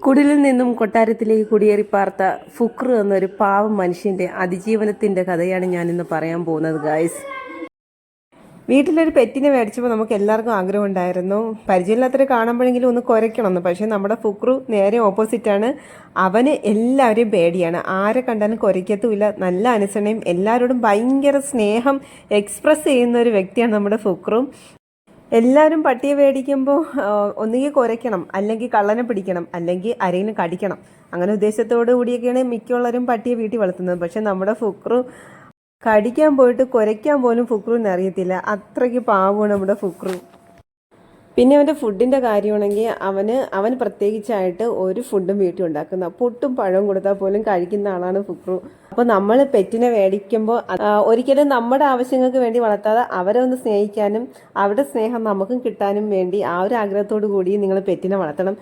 കുടിലിൽ നിന്നും കൊട്ടാരത്തിലേക്ക് കുടിയേറി പാർത്ത ഫുക്രു എന്നൊരു പാവം മനുഷ്യന്റെ അതിജീവനത്തിന്റെ കഥയാണ് ഞാനിന്ന് പറയാൻ പോകുന്നത് ഗായ്സ്. വീട്ടിലൊരു പെറ്റിനെ മേടിച്ചപ്പോൾ നമുക്ക് എല്ലാവർക്കും ആഗ്രഹം ഉണ്ടായിരുന്നു പരിചയമില്ലാത്തവരെ കാണുമ്പോഴെങ്കിലും ഒന്ന് കുരയ്ക്കണമെന്ന്. പക്ഷേ നമ്മുടെ ഫുക്രു നേരെ ഓപ്പോസിറ്റാണ്. അവന് എല്ലാവരെയും പേടിയാണ്, ആരെ കണ്ടാലും കുരയ്ക്കത്തുമില്ല, നല്ല അനുസരണയും എല്ലാവരോടും ഭയങ്കര സ്നേഹം എക്സ്പ്രസ് ചെയ്യുന്ന ഒരു വ്യക്തിയാണ് നമ്മുടെ ഫുക്രു. എല്ലാവരും പട്ടിയെ മേടിക്കുമ്പോൾ ഒന്നുകിൽ കുരയ്ക്കണം, അല്ലെങ്കിൽ കള്ളനെ പിടിക്കണം, അല്ലെങ്കിൽ ആരെങ്കിലും കടിക്കണം. അങ്ങനെ ഉദ്ദേശത്തോടു കൂടിയൊക്കെയാണ് മിക്കുള്ളവരും പട്ടിയെ വീട്ടിൽ വളർത്തുന്നത്. പക്ഷെ നമ്മുടെ ഫുക്രു കടിക്കാൻ പോയിട്ട് കുരയ്ക്കാൻ പോലും ഫുക്രുവിന് അറിയത്തില്ല. അത്രയ്ക്ക് പാവമാണ് നമ്മുടെ ഫുക്രു. പിന്നെ അവൻ്റെ ഫുഡിൻ്റെ കാര്യമാണെങ്കിൽ അവന് പ്രത്യേകിച്ചായിട്ട് ഒരു ഫുഡും വീട്ടിൽ ഉണ്ടാക്കുന്ന പുട്ടും പഴവും കൊടുത്താൽ പോലും കഴിക്കുന്ന ആളാണ് ഫുക്രു. അപ്പോൾ നമ്മൾ പെറ്റിനെ മേടിക്കുമ്പോൾ ഒരിക്കലും നമ്മുടെ ആവശ്യങ്ങൾക്ക് വേണ്ടി വളർത്താതെ അവരെ ഒന്ന് സ്നേഹിക്കാനും അവരുടെ സ്നേഹം നമുക്കും കിട്ടാനും വേണ്ടി ആ ഒരു ആഗ്രഹത്തോടു കൂടി നിങ്ങൾ പെറ്റിനെ വളർത്തണം.